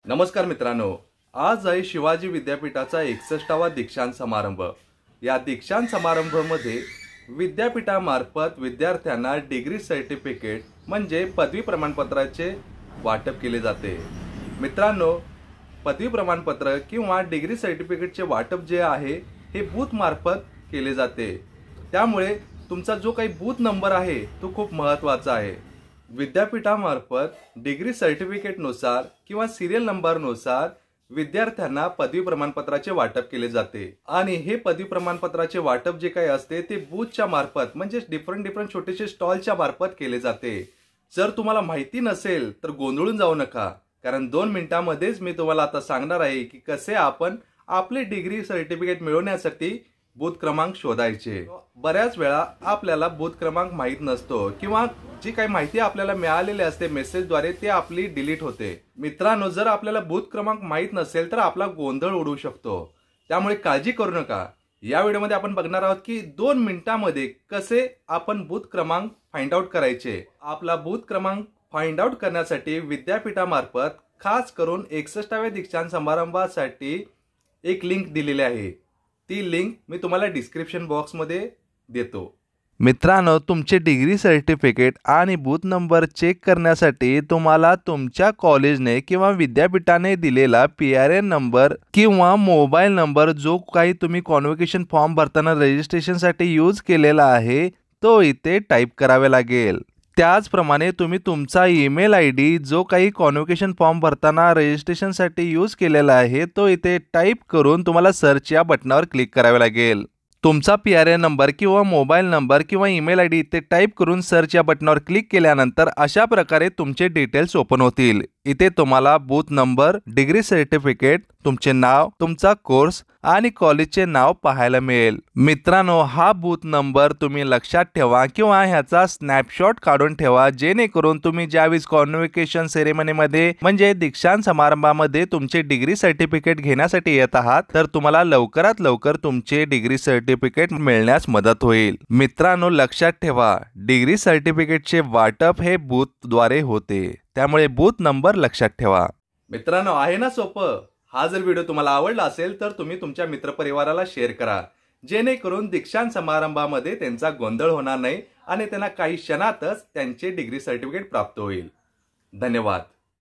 नमस्कार मित्रांनो, आज आहे शिवाजी विद्यापीठाचा 61वा दीक्षांत समारंभ। या दीक्षांत समारंभामध्ये विद्यापीठामार्फत विद्यार्थ्यांना डिग्री सर्टिफिकेट म्हणजे पदवी प्रमाणपत्राचे वाटप केले जाते। मित्रांनो, पदवी प्रमाणपत्र किंवा डिग्री सर्टिफिकेटचे वाटप जे आहे हे बूथ मार्फत केले जाते। त्यामुळे तुमचा जो काही बूथ नंबर आहे तो खूप महत्त्वाचा आहे। विद्यापीठामार्फत डिग्री सर्टिफिकेट नुसार किंवा सिरियल नंबर नुसार विद्यार्थ्यांना पदवी प्रमाणपत्राचे वाटप केले जाते आणि हे पदवी प्रमाणपत्राचे वाटप जे काही असते ते बूथच्या मार्फत म्हणजे डिफरंट छोटेसे स्टॉलच्या मार्फत केले जाते। जर तुम्हाला माहिती नसेल तर गोंधळून जाऊ नका, कारण 2 मिनिटांमध्येच मी तुम्हाला आता सांगणार आहे की कसे आपण आपले डिग्री सर्टिफिकेट मिळवण्यासाठी बूथ क्रमांक शोधायचे। बऱ्याच वेळा आपल्याला बूथ क्रमांक माहित नसतो किंवा जी काही माहिती आपल्याला मिळालेली असते मेसेजद्वारे ते आपली डिलीट होते। मित्रांनो, जर आपल्याला बूथ क्रमांक माहित नसेल तर आपला गोंधळ उडू शकतो, त्यामुळे काळजी करू नका। या व्हिडिओमध्ये आपण बघणार आहोत की 2 मिनिटांमध्ये कसे आपण बूथ क्रमांक फाइंड आउट करायचे। आपला बूथ क्रमांक फाइंड आउट करण्यासाठी विद्यापीठामार्फत खास करून 61व्या दीक्षांत समारंभासाठी एक लिंक दिलेली आहे। ती लिंक मी तुम्हाला डिस्क्रिप्शन बॉक्समध्ये देतो। मित्रांनो, तुमचे डिग्री सर्टिफिकेट आणि बूथ नंबर चेक करण्यासाठी तुम्हाला तुमच्या कॉलेजने किंवा विद्यापीठाने दिलेला PRN नंबर किंवा मोबाईल नंबर जो काही तुम्ही कॉन्व्होकेशन फॉर्म भरताना रजिस्ट्रेशनसाठी यूज केलेला आहे तो इथे टाईप करावे लागेल। त्याचप्रमाणे तुम्ही तुमचा ईमेल ID जो काही कॉन्व्होकेशन फॉर्म भरताना रजिस्ट्रेशनसाठी यूज केलेला आहे तो इथे टाईप करून तुम्हाला सर्च या बटनावर क्लिक करावे लागेल। तुमचा PRN नंबर किंवा मोबाईल नंबर किंवा ईमेल ID इथे टाईप करून सर्च या बटनावर क्लिक केल्यानंतर अशा प्रकारे तुमचे डिटेल्स ओपन होतील। इथे तुम्हाला बूथ नंबर, डिग्री सर्टिफिकेट, तुमचे नाव, तुमचा कोर्स आणि कॉलेजचे नाव पाहायला मिळेल। मित्रांनो, हा बूथ नंबर तुम्ही लक्षात ठेवा किंवा ह्याचा स्नॅपशॉट काढून ठेवा, जेणेकरून तुम्ही ज्यावेळी कॉन्व्होकेशन सेरेमनीमध्ये म्हणजे दीक्षांत समारंभामध्ये तुमचे डिग्री सर्टिफिकेट घेण्यासाठी येत आहात तर तुम्हाला लवकरात लवकर तुमचे डिग्री सर्टिफिकेट मिळण्यास मदत होईल। मित्रांनो, लक्षात ठेवा, डिग्री सर्टिफिकेटचे वाटप हे बूथद्वारे होते, त्यामुळे बूथ नंबर लक्षात ठेवा। मित्रांनो, आहे ना सोपं? हा जर व्हिडिओ तुम्हाला आवडला असेल तर तुम्ही तुमच्या मित्रपरिवाराला शेअर करा, जेणेकरून दीक्षांत समारंभामध्ये त्यांचा गोंधळ होणार नाही आणि त्यांना काही क्षणातच त्यांचे डिग्री सर्टिफिकेट प्राप्त होईल। धन्यवाद।